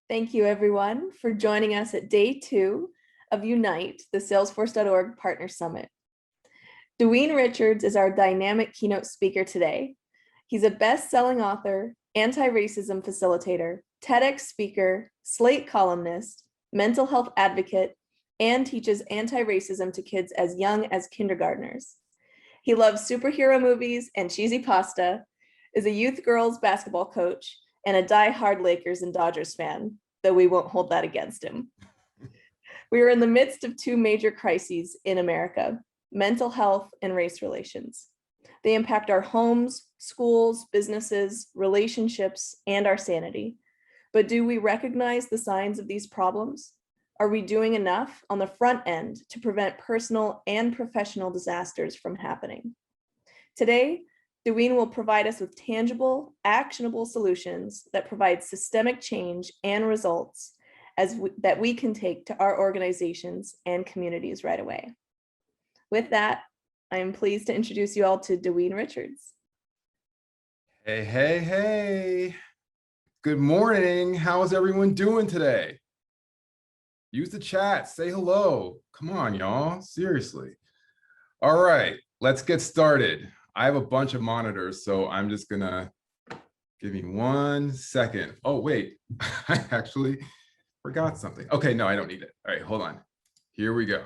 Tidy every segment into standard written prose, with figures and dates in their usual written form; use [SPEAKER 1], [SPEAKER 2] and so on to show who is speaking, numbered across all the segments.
[SPEAKER 1] Thank you, everyone, for joining us at day 2 of Unite, the Salesforce.org Partner Summit. Doyin Richards is our dynamic keynote speaker today. He's a best-selling author, anti-racism facilitator, TEDx speaker, Slate columnist, mental health advocate, and teaches anti-racism to kids as young as kindergartners. He loves superhero movies and cheesy pasta, is a youth girls basketball coach, and a die-hard Lakers and Dodgers fan, though we won't hold that against him. We are in the midst of 2 major crises in America: mental health and race relations. They impact our homes, schools, businesses, relationships, and our sanity. But do we recognize the signs of these problems? Are we doing enough on the front end to prevent personal and professional disasters from happening? Today, Doyin will provide us with tangible, actionable solutions that provide systemic change and results that we can take to our organizations and communities right away. With that, I am pleased to introduce you all to Doyin Richards.
[SPEAKER 2] Hey, hey, hey. Good morning. How's everyone doing today? Use the chat, say hello. Come on, y'all, seriously. All right, let's get started. I have a bunch of monitors, so I'm just gonna give me 1 second. Oh, wait, I actually forgot something. Okay, no, I don't need it. All right, hold on. Here we go.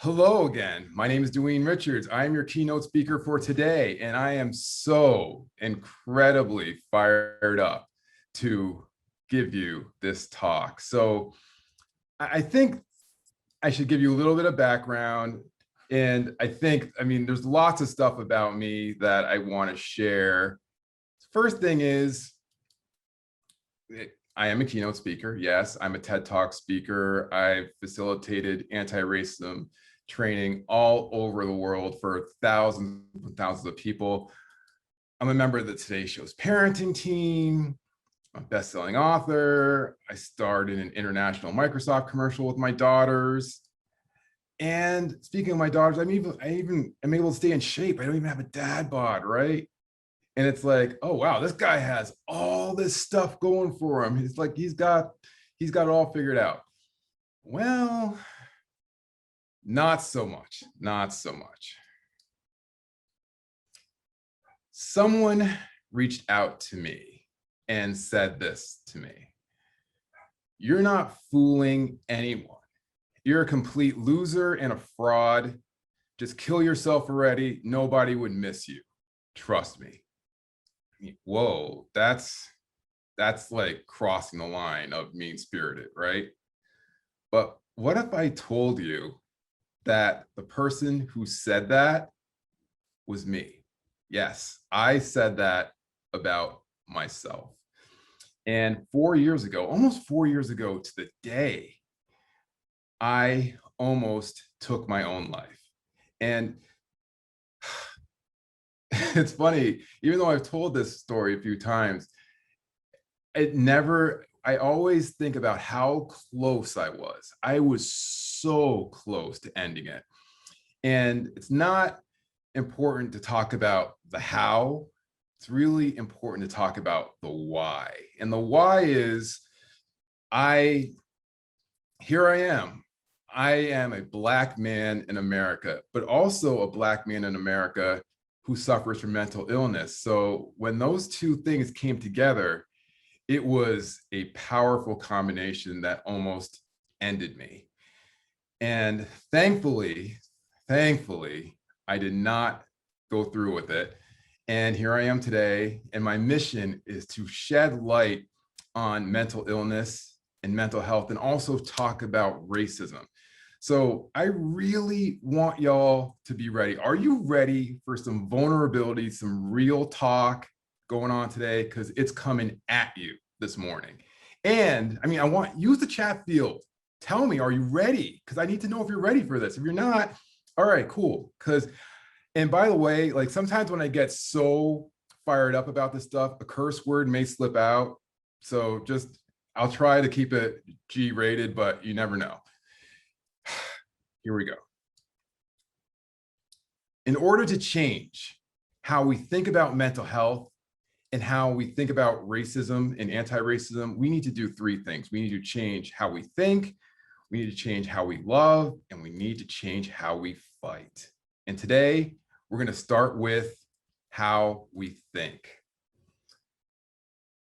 [SPEAKER 2] Hello again. My name is Doyin Richards. I am your keynote speaker for today, and I am so incredibly fired up to give you this talk. So I think I should give you a little bit of background. And I mean, there's lots of stuff about me that I want to share. First thing is, I am a keynote speaker. Yes, I'm a TED Talk speaker. I've facilitated anti-racism training all over the world for thousands and thousands of people. I'm a member of the Today Show's parenting team. I'm a best-selling author. I starred in an international Microsoft commercial with my daughters. And speaking of my daughters, I even am able to stay in shape. I don't even have a dad bod, right? And it's like, oh wow, this guy has all this stuff going for him. It's like he's got it all figured out. Well, not so much, not so much. Someone reached out to me and said this to me: "You're not fooling anyone. You're a complete loser and a fraud. Just kill yourself already. Nobody would miss you. Trust me." I mean, whoa, that's like crossing the line of mean-spirited, right? But what if I told you that the person who said that was me? Yes, I said that about myself. And 4 years ago, almost 4 years ago to the day, I almost took my own life. And it's funny, even though I've told this story a few times, I always think about how close I was. I was so close to ending it. And it's not important to talk about the how. It's really important to talk about the why. And the why is, here I am. I am a Black man in America, but also a Black man in America who suffers from mental illness. So when those two things came together, it was a powerful combination that almost ended me. And thankfully, I did not go through with it. And here I am today. And my mission is to shed light on mental illness and mental health, and also talk about racism. So I really want y'all to be ready. Are you ready for some vulnerability, some real talk going on today? Because it's coming at you this morning. And I mean, use the chat field. Tell me, are you ready? Because I need to know if you're ready for this. If you're not, all right, cool. And by the way, like sometimes when I get so fired up about this stuff, a curse word may slip out. So I'll try to keep it G-rated, but you never know. Here we go. In order to change how we think about mental health and how we think about racism and anti-racism, we need to do three things. We need to change how we think, we need to change how we love, and we need to change how we fight. And today, we're going to start with how we think.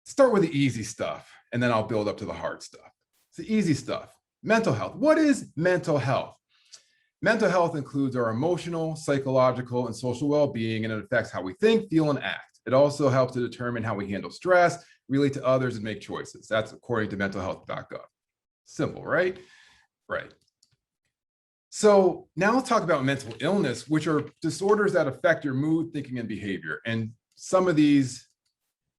[SPEAKER 2] Start with the easy stuff, and then I'll build up to the hard stuff. It's the easy stuff. Mental health. What is mental health? Mental health includes our emotional, psychological, and social well-being, and it affects how we think, feel, and act. It also helps to determine how we handle stress, relate to others, and make choices. That's according to mentalhealth.gov. Simple, right? Right. So now let's talk about mental illness, which are disorders that affect your mood, thinking, and behavior. And some of these,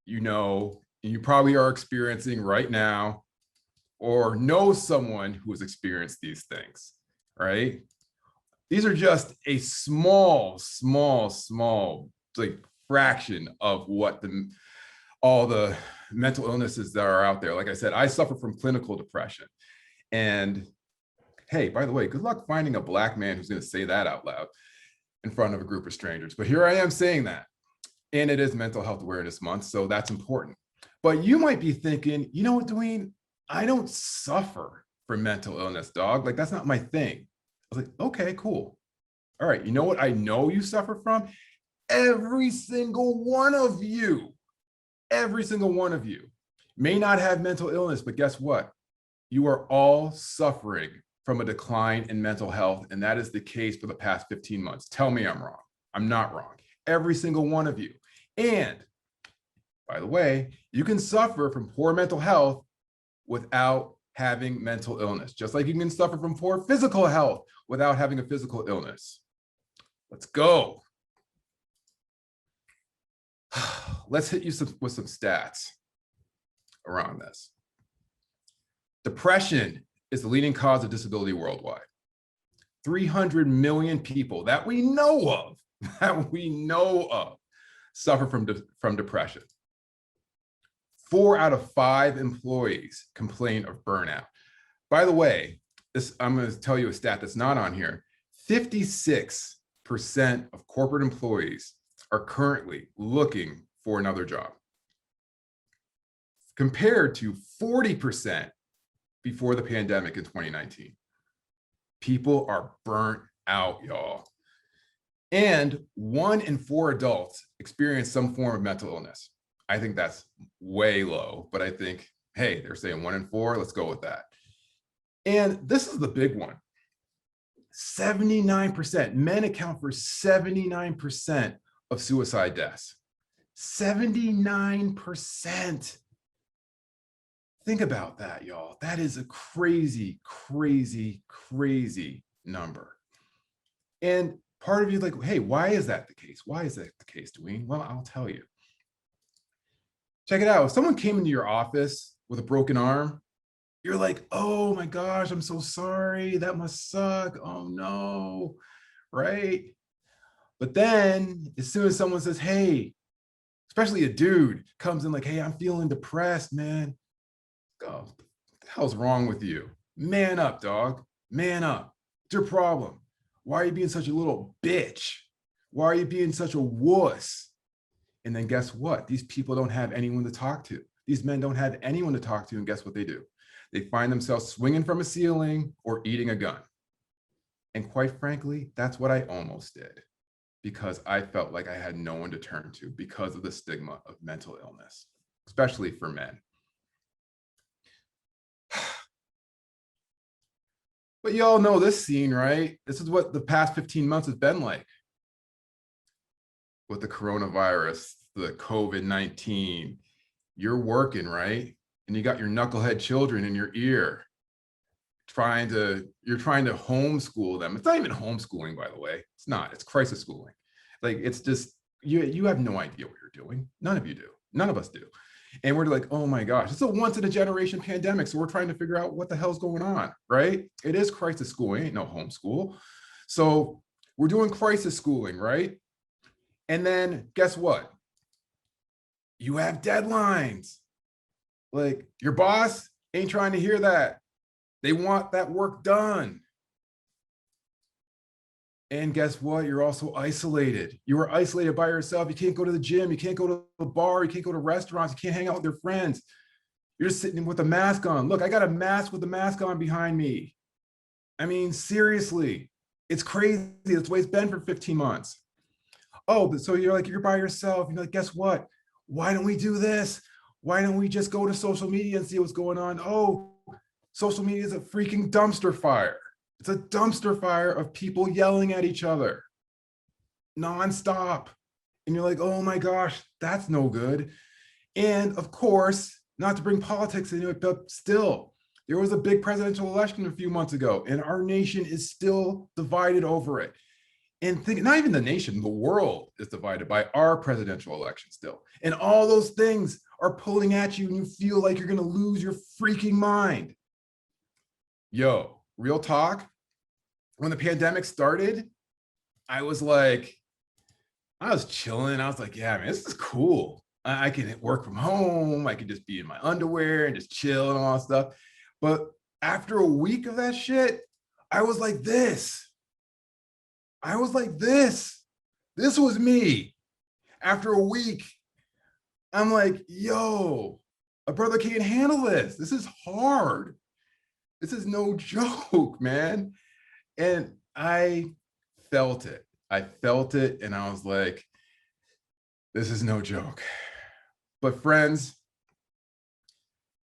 [SPEAKER 2] you know, you probably are experiencing right now, or know someone who has experienced these things, right? These are just a small, like fraction of what all the mental illnesses that are out there. Like I said, I suffer from clinical depression. And hey, by the way, good luck finding a Black man who's going to say that out loud in front of a group of strangers. But here I am saying that. And it is Mental Health Awareness Month, so that's important. But you might be thinking, you know what, Doyin, I don't suffer from mental illness, dog. Like, that's not my thing. I was like, okay, cool. All right, you know what I know you suffer from? Every single one of you may not have mental illness, but guess what? You are all suffering from a decline in mental health, and that is the case for the past 15 months. Tell me I'm wrong. I'm not wrong. Every single one of you. And by the way, you can suffer from poor mental health without having mental illness, just like you can suffer from poor physical health without having a physical illness. Let's go. Let's hit you with some stats around this. Depression is the leading cause of disability worldwide. 300 million people that we know of, suffer from depression. 4 out of 5 employees complain of burnout. By the way, I'm going to tell you a stat that's not on here. 56% of corporate employees are currently looking for another job, compared to 40% before the pandemic in 2019. People are burnt out, y'all. And 1 in 4 adults experience some form of mental illness. I think that's way low, but I think, hey, they're saying 1 in 4, let's go with that. And this is the big one. 79%, men account for 79% of suicide deaths. 79%. Think about that, y'all. That is a crazy, crazy, crazy number. And part of you is like, hey, why is that the case? Why is that the case, Doyin? Well, I'll tell you. Check it out. If someone came into your office with a broken arm, you're like, oh my gosh, I'm so sorry. That must suck. Oh no, right? But then as soon as someone says, hey, especially a dude comes in like, hey, I'm feeling depressed, man. Oh, what the hell's wrong with you? Man up, dog. Man up. What's your problem? Why are you being such a little bitch? Why are you being such a wuss? And then guess what? These people don't have anyone to talk to. These men don't have anyone to talk to, and guess what they do? They find themselves swinging from a ceiling or eating a gun. And quite frankly, that's what I almost did, because I felt like I had no one to turn to because of the stigma of mental illness, especially for men. But you all know this scene, right? This is what the past 15 months has been like with the coronavirus, the COVID-19. You're working, right? And you got your knucklehead children in your ear, you're trying to homeschool them. It's not even homeschooling, by the way. It's not, it's crisis schooling. Like, it's just, you have no idea what you're doing. None of you do. None of us do. And we're like, oh my gosh, it's a once in a generation pandemic. So we're trying to figure out what the hell's going on, right? It is crisis schooling, ain't no homeschool. So we're doing crisis schooling, right? And then guess what? You have deadlines. Like, your boss ain't trying to hear that. They want that work done. And guess what? You're also isolated. You are isolated by yourself. You can't go to the gym. You can't go to the bar. You can't go to restaurants. You can't hang out with your friends. You're just sitting with a mask on. Look, I got a mask with a mask on behind me. I mean, seriously, it's crazy. That's the way it's been for 15 months. Oh, but so you're like, you're by yourself. You're like, guess what? Why don't we do this? Why don't we just go to social media and see what's going on? Oh, social media is a freaking dumpster fire. It's a dumpster fire of people yelling at each other nonstop. And you're like, oh my gosh, that's no good. And of course, not to bring politics into it, but still, there was a big presidential election a few months ago, and our nation is still divided over it. And think, not even the nation, the world is divided by our presidential election still. And all those things are pulling at you, and you feel like you're going to lose your freaking mind. Yo, real talk. When the pandemic started, I was chilling. I was like, yeah, man, this is cool. I can work from home. I can just be in my underwear and just chill and all that stuff. But after a week of that shit, I was like this. I was like this. This was me. After a week, I'm like, yo, a brother can't handle this. This is hard. This is no joke, man. And I felt it. I felt it, and I was like, this is no joke. But friends,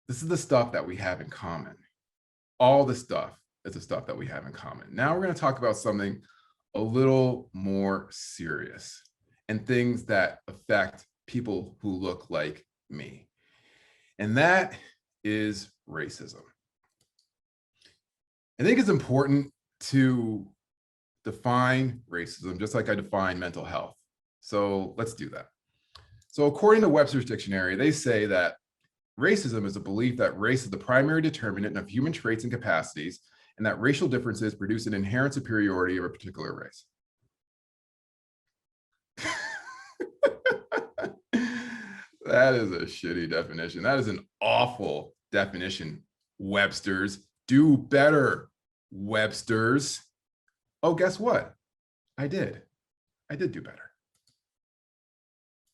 [SPEAKER 2] this is the stuff that we have in common. All the stuff is the stuff that we have in common. Now we're going to talk about something a little more serious and things that affect people who look like me. And that is racism. I think it's important to define racism just like I define mental health. So let's do that. So according to Webster's dictionary, they say that racism is a belief that race is the primary determinant of human traits and capacities, and that racial differences produce an inherent superiority of a particular race. That is a shitty definition. That is an awful definition, Webster's. Do better, Webster's. Oh, guess what? I did do better.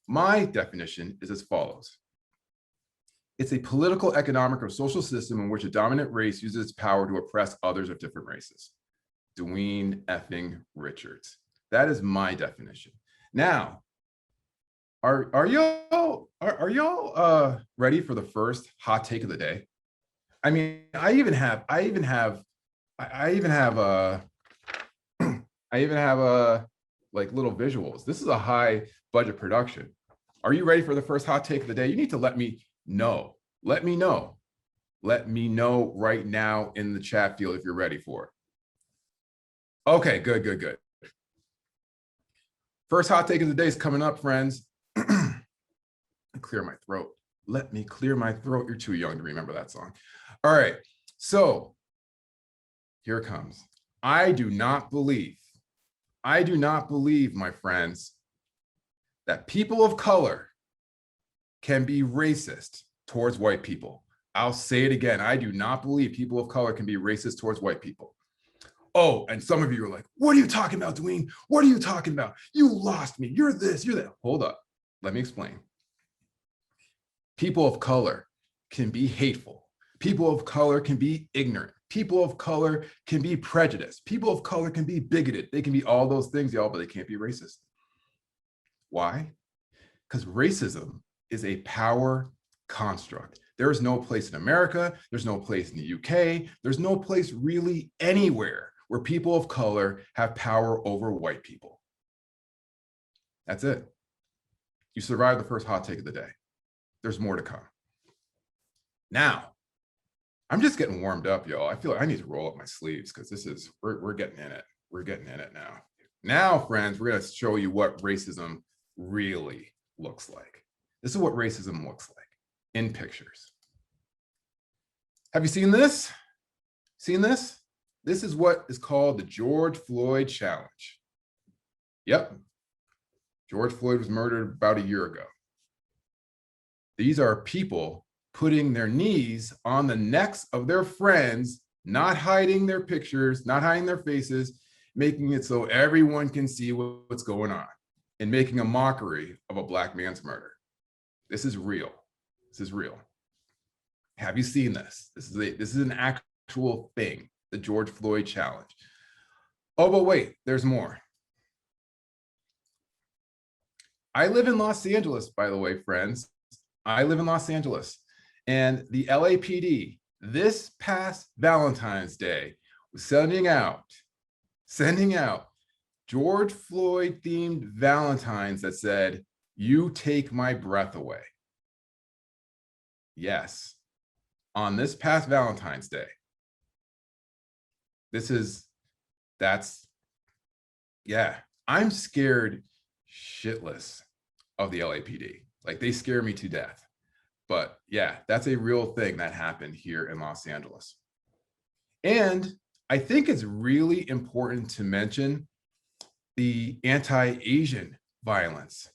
[SPEAKER 2] My definition is as follows. It's a political, economic, or social system in which a dominant race uses its power to oppress others of different races. Doyin effing Richards. That is my definition. Now, are y'all ready for the first hot take of the day? I mean, I even have like little visuals. This is a high budget production. Are you ready for the first hot take of the day? You need to let me know. Let me know. Let me know right now in the chat field if you're ready for it. Okay, good. First hot take of the day is coming up, friends. Clear my throat. Let me clear my throat. You're too young to remember that song. All right, so here it comes. I do not believe, my friends, that people of color can be racist towards white people. I'll say it again. I do not believe people of color can be racist towards white people. Oh, and some of you are like, what are you talking about, Doyin? What are you talking about? You lost me. You're this, you're that. Hold up. Let me explain. People of color can be hateful. People of color can be ignorant. People of color can be prejudiced. People of color can be bigoted. They can be all those things, y'all, but they can't be racist. Why? Because racism is a power construct. There is no place in America. There's no place in the UK. There's no place really anywhere where people of color have power over white people. That's it. You survived the first hot take of the day. There's more to come. Now, I'm just getting warmed up, y'all. I feel like I need to roll up my sleeves because we're getting in it. We're getting in it now. Now, friends, we're going to show you what racism really looks like. This is what racism looks like in pictures. Have you seen this? Seen this? This is what is called the George Floyd challenge. Yep. George Floyd was murdered about a year ago. These are people putting their knees on the necks of their friends, not hiding their pictures, not hiding their faces, making it so everyone can see what's going on, and making a mockery of a Black man's murder. This is real. This is real. Have you seen this? This is an actual thing, the George Floyd challenge. Oh, but wait, there's more. I live in Los Angeles, by the way, friends. I live in Los Angeles, and the LAPD this past Valentine's Day was sending out George Floyd themed Valentines that said, "You take my breath away." Yes, on this past Valentine's Day. Yeah, I'm scared shitless of the LAPD. Like, they scare me to death. But yeah, that's a real thing that happened here in Los Angeles. And I think it's really important to mention the anti-Asian violence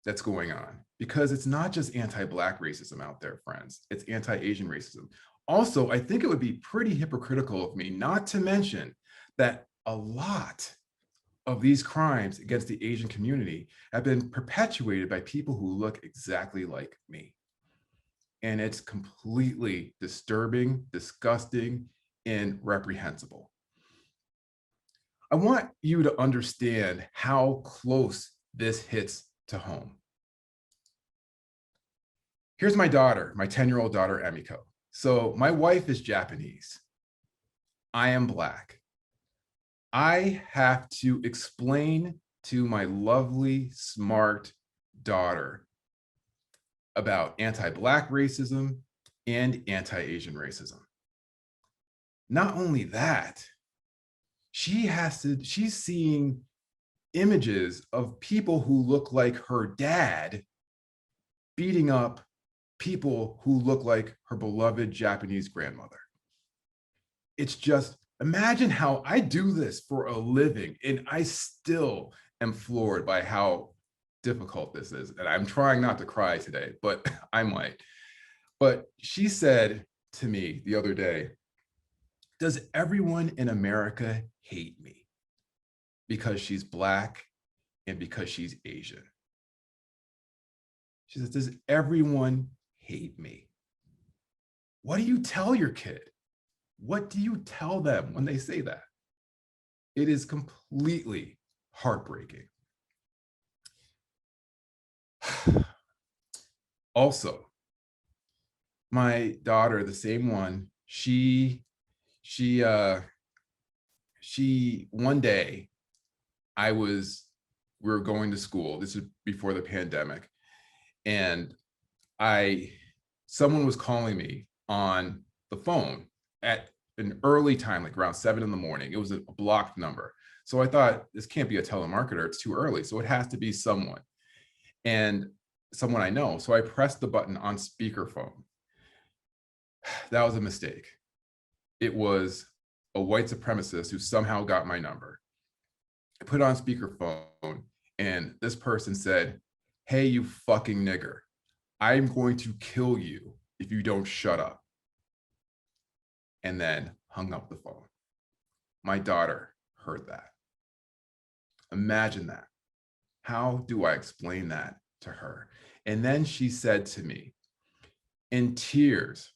[SPEAKER 2] that's going on, because it's not just anti-Black racism out there, friends. It's anti-Asian racism. Also, I think it would be pretty hypocritical of me not to mention that a lot of these crimes against the Asian community have been perpetuated by people who look exactly like me. And it's completely disturbing, disgusting, and reprehensible. I want you to understand how close this hits to home. Here's my daughter, my 10-year-old daughter, Emiko. So my wife is Japanese. I am Black. I have to explain to my lovely, smart daughter about anti-Black racism and anti-Asian racism. Not only that, she's seeing images of people who look like her dad beating up people who look like her beloved Japanese grandmother. It's just, imagine how I do this for a living, and I still am floored by how difficult this is. And I'm trying not to cry today, but I might. But she said to me the other day, "Does everyone in America hate me because she's Black and because she's Asian?" She says, "Does everyone hate me?" What do you tell your kid? What do you tell them when they say that? It is completely heartbreaking. Also, my daughter, the same one, she one day we were going to school. This is before the pandemic. And someone was calling me on the phone at an early time, like around 7 in the morning. It was a blocked number. So I thought, this can't be a telemarketer, it's too early. So it has to be someone, and someone I know. So I pressed the button on speakerphone. That was a mistake. It was a white supremacist who somehow got my number. I put it on speakerphone, and this person said, "Hey, you fucking nigger, I'm going to kill you if you don't shut up." And then hung up the phone. My daughter heard that. Imagine that. How do I explain that to her? And then she said to me in tears,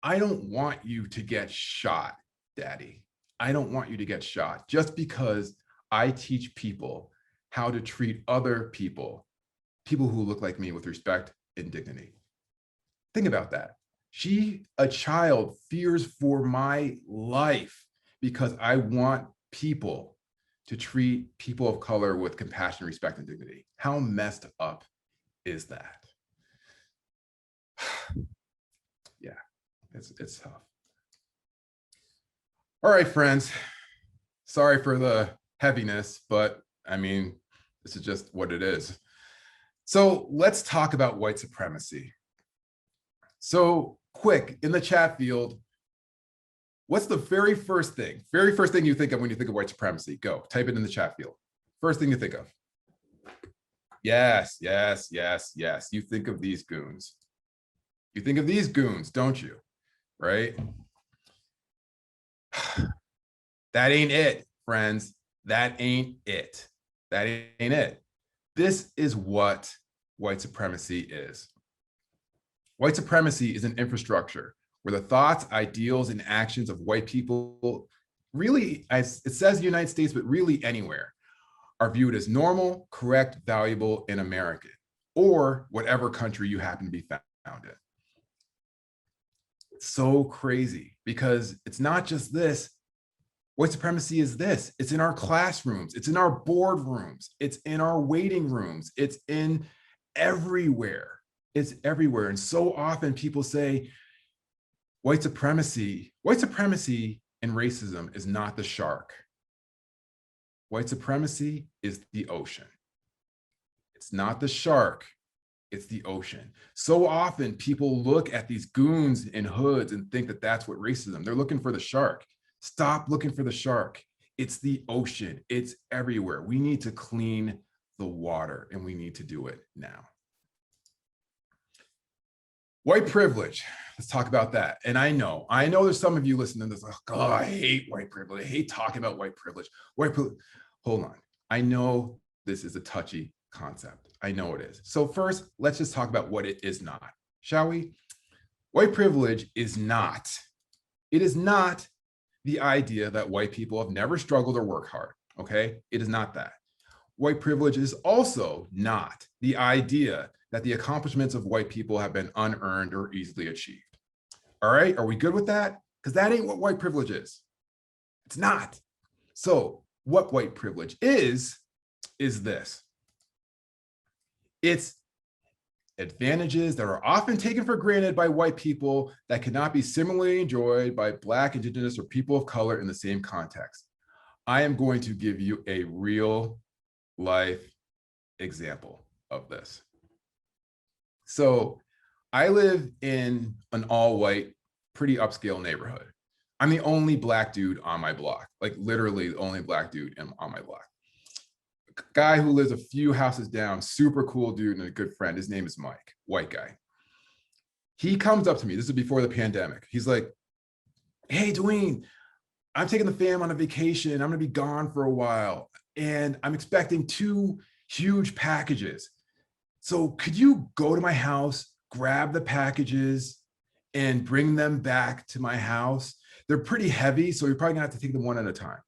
[SPEAKER 2] "I don't want you to get shot, Daddy. I don't want you to get shot just because I teach people how to treat other people who look like me, with respect and dignity." Think about that. A child, fears for my life because I want people to treat people of color with compassion, respect, and dignity. How messed up is that? Yeah, it's tough. All right, friends. Sorry for the heaviness, but I mean, this is just what it is. So let's talk about white supremacy. So quick, in the chat field, what's the very first thing you think of when you think of white supremacy? Go, type it in the chat field. First thing you think of. Yes, yes, yes, yes. You think of these goons. You think of these goons, don't you? Right? That ain't it, friends. That ain't it. That ain't it. This is what white supremacy is. White supremacy is an infrastructure where the thoughts, ideals, and actions of white people, really, as it says the United States, but really anywhere, are viewed as normal, correct, valuable, and American, or whatever country you happen to be found in. It's so crazy because it's not just this. White supremacy is this. It's in our classrooms. It's in our boardrooms. It's in our waiting rooms. It's in everywhere. It's everywhere. And so often people say white supremacy and racism is not the shark. White supremacy is the ocean. It's not the shark, it's the ocean. So often people look at these goons in hoods and think that that's what racism, they're looking for the shark. Stop looking for the shark. It's the ocean, it's everywhere. We need to clean the water and we need to do it now. White privilege, let's talk about that. And I know there's some of you listening to this, like, oh, I hate white privilege. I hate talking about white privilege. White privilege, hold on. I know this is a touchy concept. I know it is. So first, let's just talk about what it is not, shall we? White privilege is not, it is not the idea that white people have never struggled or worked hard, okay? It is not that. White privilege is also not the idea that the accomplishments of white people have been unearned or easily achieved. All right, are we good with that? Because that ain't what white privilege is. It's not. So what white privilege is this. It's advantages that are often taken for granted by white people that cannot be similarly enjoyed by Black, Indigenous, or people of color in the same context. I am going to give you a real life example of this. So I live in an all-white, pretty upscale neighborhood. I'm the only Black dude on my block, like literally the only Black dude on my block. A guy who lives a few houses down, super cool dude and a good friend. His name is Mike, white guy. He comes up to me, this is before the pandemic. He's like, hey, Doyin, I'm taking the fam on a vacation. I'm gonna be gone for a while and I'm expecting 2 huge packages. So could you go to my house, grab the packages and bring them back to my house? They're pretty heavy, so you're probably gonna have to take them one at a time.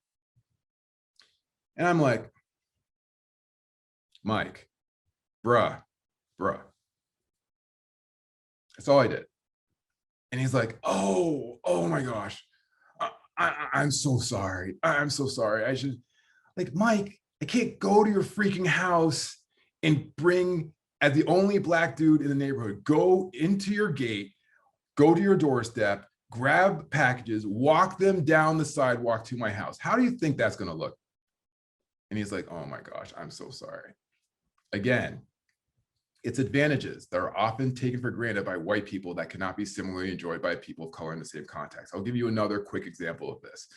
[SPEAKER 2] And I'm like, Mike, bruh. That's all I did. And he's like, oh my gosh, I'm so sorry. I'm so sorry. I should, like, Mike, I can't go to your freaking house and bring, as the only Black dude in the neighborhood, go into your gate, go to your doorstep, grab packages, walk them down the sidewalk to my house. How do you think that's gonna look? And he's like, oh my gosh, I'm so sorry. Again, it's advantages that are often taken for granted by white people that cannot be similarly enjoyed by people of color in the same context. I'll give you another quick example of this,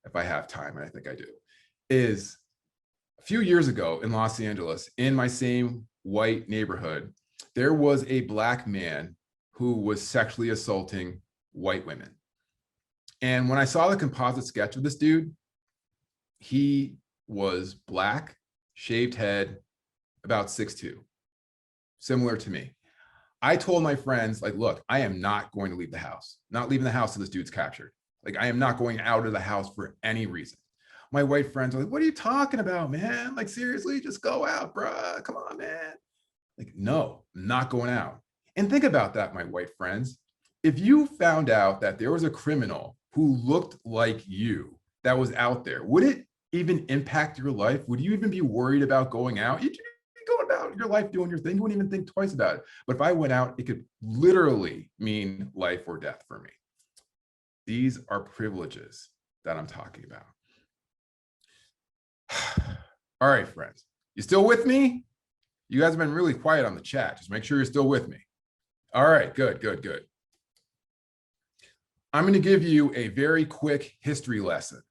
[SPEAKER 2] if I have time, and I think I do, is a few years ago in Los Angeles, in my same white neighborhood, there was a Black man who was sexually assaulting white women. And when I saw the composite sketch of this dude, he was Black, shaved head, about 6'2", similar to me. I told my friends, like, look, I am not going to leave the house, not leaving the house till this dude's captured. Like, I am not going out of the house for any reason. My white friends are like, what are you talking about, man? Like, seriously, just go out, bruh. Come on, man. Like, no, I'm not going out. And think about that, my white friends. If you found out that there was a criminal who looked like you that was out there, would it even impact your life? Would you even be worried about going out? You'd be going about your life doing your thing. You wouldn't even think twice about it. But if I went out, it could literally mean life or death for me. These are privileges that I'm talking about. All right, friends, you still with me? You guys have been really quiet on the chat. Just make sure you're still with me. All right, good. I'm going to give you a very quick history lesson.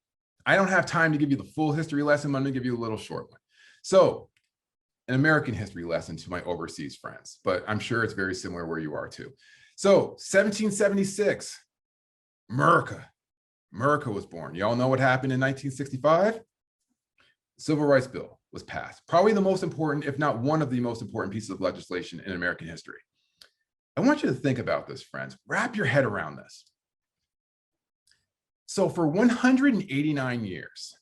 [SPEAKER 2] I don't have time to give you the full history lesson, but I'm going to give you a little short one. So, an American history lesson to my overseas friends, but I'm sure it's very similar where you are too. So, 1776, America, America was born. Y'all know what happened in 1965? Civil Rights Bill was passed. Probably the most important, if not one of the most important pieces of legislation in American history. I want you to think about this, friends. Wrap your head around this. So for 189 years,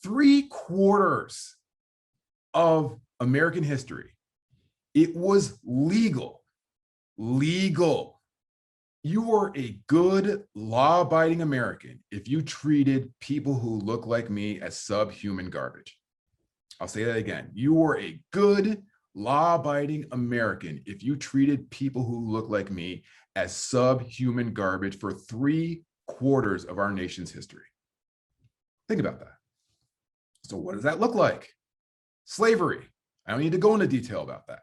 [SPEAKER 2] 3/4 of American history, it was legal. You were a good, law-abiding American if you treated people who look like me as subhuman garbage. I'll say that again. You were a good, law-abiding American if you treated people who look like me as subhuman garbage for 3/4 of our nation's history. Think about that. So what does that look like? Slavery. I don't need to go into detail about that.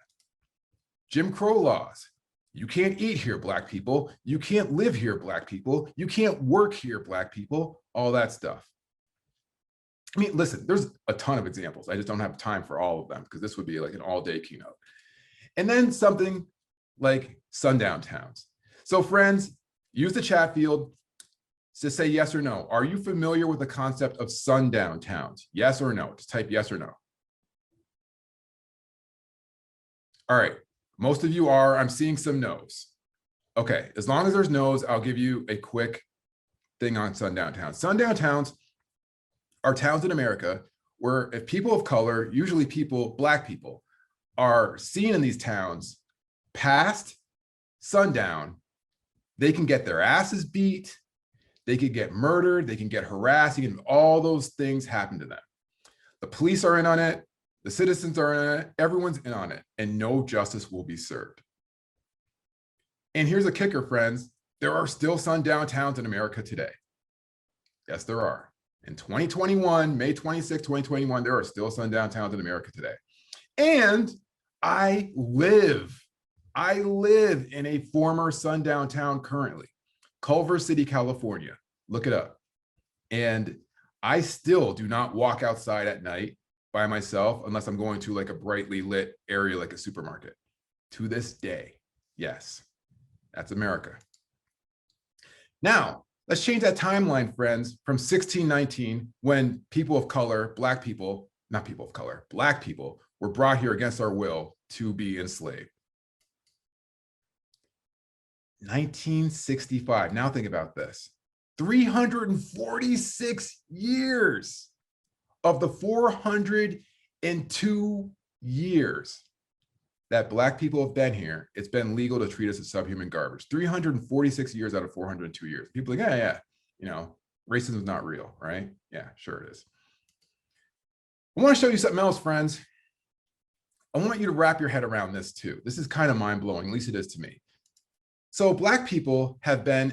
[SPEAKER 2] Jim Crow laws. You can't eat here, Black people. You can't live here, Black people. You can't work here, Black people. All that stuff. I mean, listen, there's a ton of examples. I just don't have time for all of them because this would be like an all-day keynote. And then something like sundown towns. So friends, use the chat field to say yes or no. Are you familiar with the concept of sundown towns? Yes or no? Just type yes or no. All right, most of you are. I'm seeing some no's. Okay, as long as there's no's, I'll give you a quick thing on sundown towns. Sundown towns are towns in America where if people of color, usually Black people, are seen in these towns past sundown, they can get their asses beat, they could get murdered, they can get harassed, and all those things happen to them. The police are in on it, the citizens are in it, everyone's in on it, and no justice will be served. And here's a kicker, friends. There are still sundown towns in America today. Yes, there are. In 2021, May 26, 2021, there are still sundown towns in America today. And I live in a former sundown town currently, Culver City, California. Look it up. And I still do not walk outside at night by myself unless I'm going to like a brightly lit area like a supermarket. To this day, yes, that's America. Now, let's change that timeline, friends, from 1619, when people of color, Black people, not people of color, Black people were brought here against our will to be enslaved. 1965, now think about this. 346 years of the 402 years that Black people have been here, it's been legal to treat us as subhuman garbage. 346 years out of 402 years. People are like, yeah, you know, racism is not real, right? Yeah, sure it is. I want to show you something else, friends. I want you to wrap your head around this too. This is kind of mind-blowing, at least it is to me. So Black people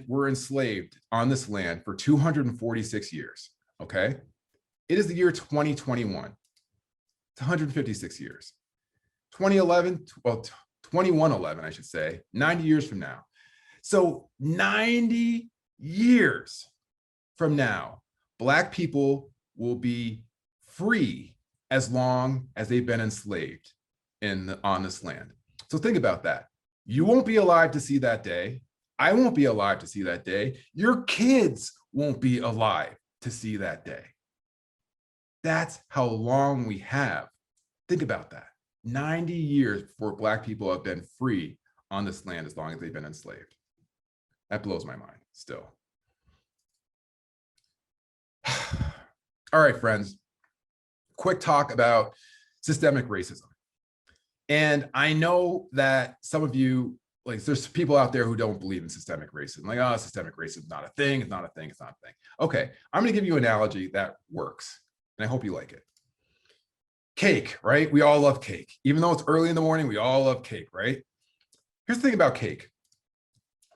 [SPEAKER 2] were enslaved on this land for 246 years, okay? It is the year 2021. It's 156 years. 2011, well, 2111, I should say, 90 years from now. So 90 years from now, Black people will be free as long as they've been enslaved on this land. So think about that. You won't be alive to see that day. I won't be alive to see that day. Your kids won't be alive to see that day. That's how long we have. Think about that. 90 years before Black people have been free on this land as long as they've been enslaved. That blows my mind still. All right, friends, quick talk about systemic racism. And I know that some of you, like there's people out there who don't believe in systemic racism. Like, oh, systemic racism is not a thing, it's not a thing, it's not a thing. Okay, I'm gonna give you an analogy that works, and I hope you like it. Cake, right? We all love cake. Even though it's early in the morning, we all love cake, right? Here's the thing about cake.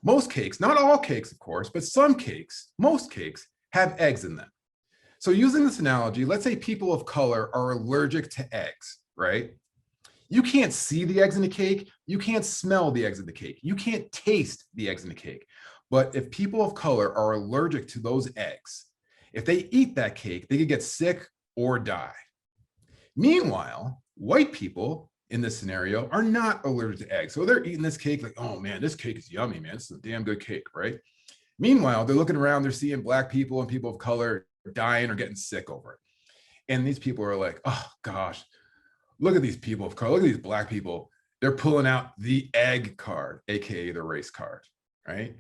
[SPEAKER 2] Most cakes, not all cakes, of course, but some cakes, most cakes have eggs in them. So using this analogy, let's say people of color are allergic to eggs, right? You can't see the eggs in the cake. You can't smell the eggs in the cake. You can't taste the eggs in the cake. But if people of color are allergic to those eggs, if they eat that cake, they could get sick or die. Meanwhile, white people in this scenario are not allergic to eggs. So they're eating this cake like, oh man, this cake is yummy, man. This is a damn good cake, right? Meanwhile, they're looking around, they're seeing Black people and people of color dying or getting sick over it. And these people are like, oh gosh, look at these people of color, look at these Black people. They're pulling out the egg card, AKA the race card, right?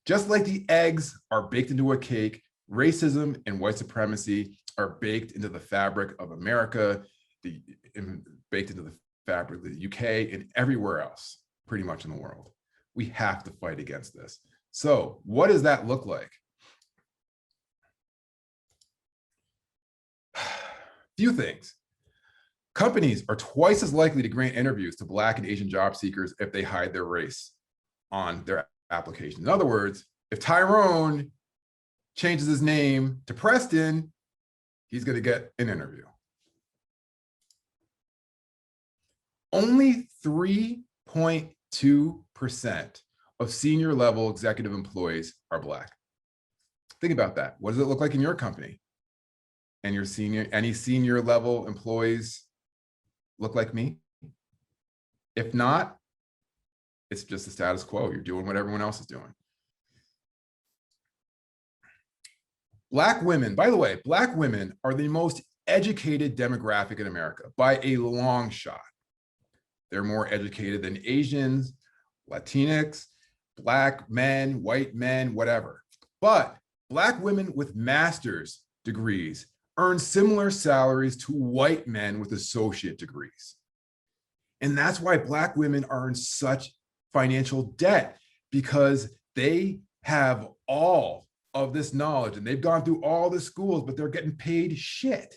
[SPEAKER 2] Just like the eggs are baked into a cake, racism and white supremacy are baked into the fabric of America, baked into the fabric of the UK and everywhere else, pretty much in the world. We have to fight against this. So what does that look like? Few things. Companies are twice as likely to grant interviews to Black and Asian job seekers if they hide their race on their application. In other words, if Tyrone changes his name to Preston, he's going to get an interview. Only 3.2% of senior level executive employees are Black. Think about that. What does it look like in your company? And your any senior level employees look like me? If not, it's just the status quo. You're doing what everyone else is doing. Black women, by the way, Black women are the most educated demographic in America by a long shot. They're more educated than Asians, Latinx, Black men, white men, whatever. But Black women with master's degrees earn similar salaries to white men with associate degrees. And that's why Black women are in such financial debt, because they have all of this knowledge and they've gone through all the schools, but they're getting paid shit.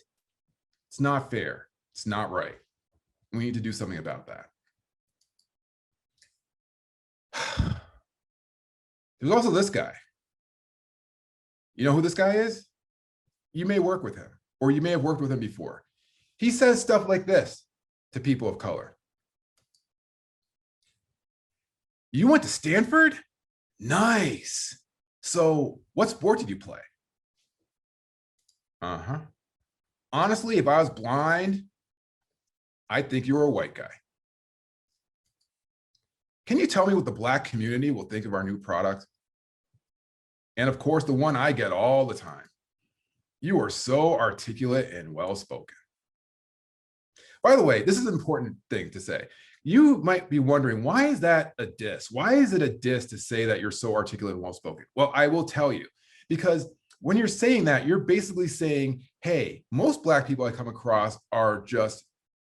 [SPEAKER 2] It's not fair. It's not right. We need to do something about that. There's also this guy. You know who this guy is? You may work with him, or you may have worked with him before. He says stuff like this to people of color. You went to Stanford? Nice. So what sport did you play? Honestly, if I was blind, I think you were a white guy. Can you tell me what the Black community will think of our new product? And of course, the one I get all the time. You are so articulate and well-spoken. By the way, this is an important thing to say. You might be wondering, why is that a diss? Why is it a diss to say that you're so articulate and well-spoken? Well, I will tell you, because when you're saying that, you're basically saying, hey, most Black people I come across are just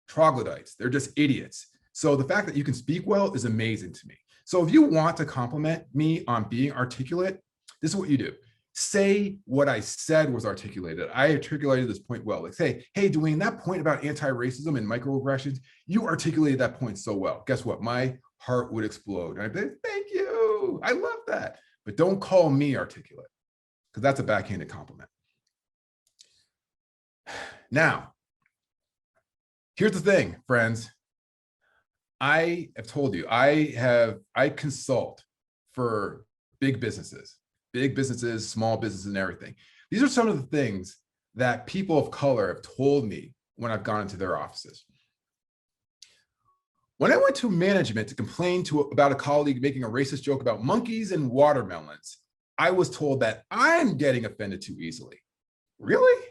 [SPEAKER 2] troglodytes. They're just idiots. So the fact that you can speak well is amazing to me. So if you want to compliment me on being articulate, this is what you do. Say what I said was articulated. I articulated this point well. Like say, hey, Doyin, that point about anti-racism and microaggressions, you articulated that point so well. Guess what? My heart would explode. And I'd be like, thank you. I love that. But don't call me articulate, because that's a backhanded compliment. Now, here's the thing, friends. I have told you, I consult for big businesses, small businesses, and everything. These are some of the things that people of color have told me when I've gone into their offices. When I went to management to complain about a colleague making a racist joke about monkeys and watermelons, I was told that I'm getting offended too easily. Really?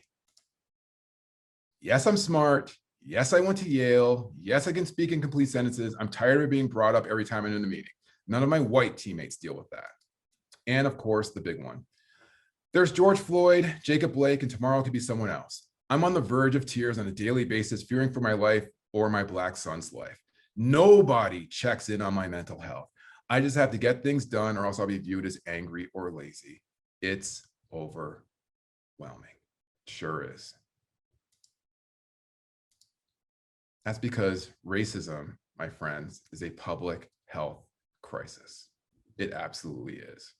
[SPEAKER 2] Yes, I'm smart. Yes, I went to Yale. Yes, I can speak in complete sentences. I'm tired of being brought up every time I'm in a meeting. None of my white teammates deal with that. And of course, the big one. There's George Floyd, Jacob Blake, and tomorrow could be someone else. I'm on the verge of tears on a daily basis, fearing for my life or my Black son's life. Nobody checks in on my mental health. I just have to get things done or else I'll be viewed as angry or lazy. It's overwhelming. Sure is. That's because racism, my friends, is a public health crisis. It absolutely is.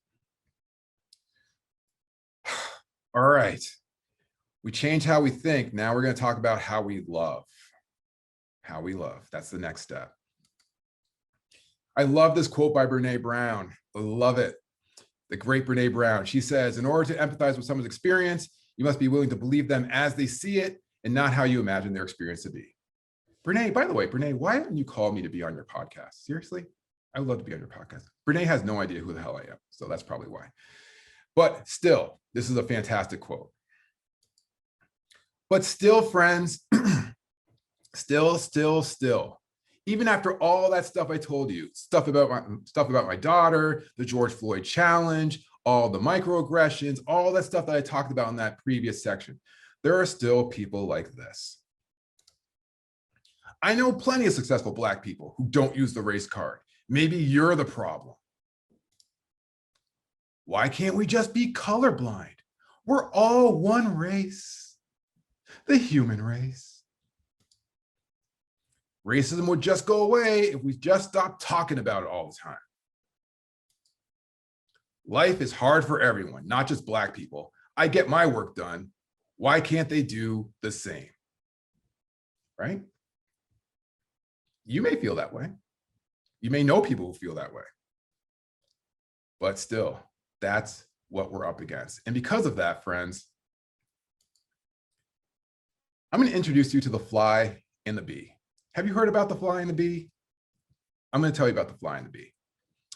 [SPEAKER 2] All right, we changed how we think. Now we're going to talk about how we love. How we love. That's the next step. I love this quote by Brene Brown. I love it. The great Brene Brown. She says, in order to empathize with someone's experience, you must be willing to believe them as they see it and not how you imagine their experience to be. Brene, by the way, Brene, why haven't you called me to be on your podcast? Seriously? I would love to be on your podcast. Brene has no idea who the hell I am, so that's probably why. But still, this is a fantastic quote. But still, friends, still, even after all that stuff I told you, stuff about my daughter, the George Floyd challenge, all the microaggressions, all that stuff that I talked about in that previous section, there are still people like this. I know plenty of successful Black people who don't use the race card. Maybe you're the problem. Why can't we just be colorblind? We're all one race, the human race. Racism would just go away if we just stopped talking about it all the time. Life is hard for everyone, not just Black people. I get my work done. Why can't they do the same? Right? You may feel that way. You may know people who feel that way. But still, that's what we're up against. And because of that, friends, I'm going to introduce you to the fly and the bee. Have you heard about the fly and the bee? I'm going to tell you about the fly and the bee.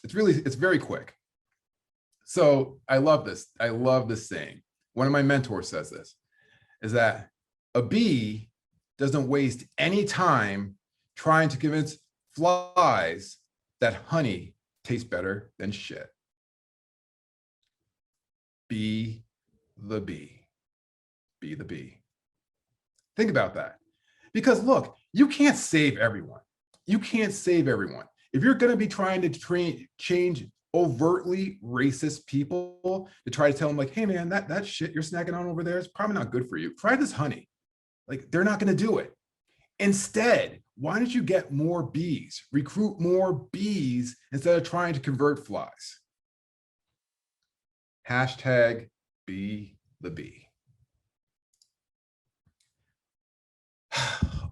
[SPEAKER 2] It's very quick. So I love this. I love this saying. One of my mentors says this, is that a bee doesn't waste any time trying to convince flies that honey tastes better than shit. Be the bee. Be the bee. Think about that. Because look, you can't save everyone. You can't save everyone. If you're going to be trying to change overtly racist people, to try to tell them like, hey man, that shit you're snacking on over there is probably not good for you. Try this honey. Like, they're not going to do it. Instead, why don't you get more bees? Recruit more bees instead of trying to convert flies. Hashtag be the bee.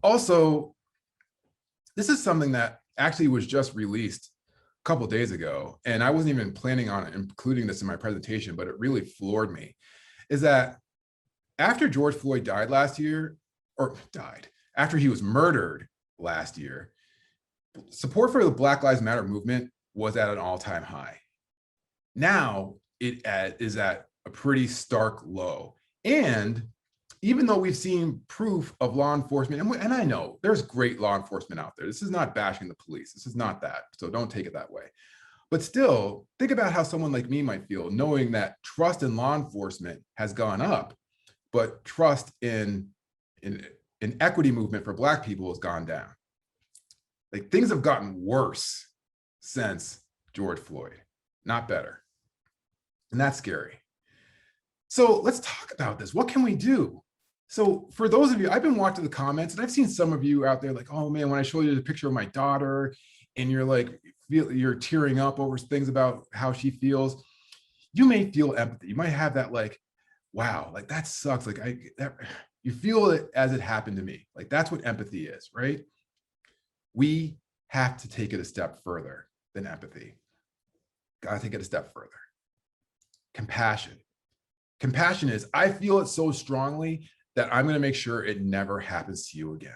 [SPEAKER 2] Also, this is something that actually was just released a couple of days ago, and I wasn't even planning on including this in my presentation, but it really floored me, is that after George Floyd died last year, after he was murdered last year, support for the Black Lives Matter movement was at an all-time high. Now it is at a pretty stark low. And even though we've seen proof of law enforcement, and I know there's great law enforcement out there. This is not bashing the police. This is not that. So don't take it that way. But still, think about how someone like me might feel knowing that trust in law enforcement has gone up, but trust in equity movement for Black people has gone down. Like, things have gotten worse since George Floyd, not better. And that's scary. So let's talk about this. What can we do? So for those of you, I've been watching the comments and I've seen some of you out there like, oh man, when I show you the picture of my daughter and you're like, you're tearing up over things about how she feels, you may feel empathy. You might have that like, wow, like that sucks. Like you feel it as it happened to me. Like that's what empathy is, right? We have to take it a step further than empathy. Gotta take it a step further. Compassion. Compassion is, I feel it so strongly that I'm going to make sure it never happens to you again.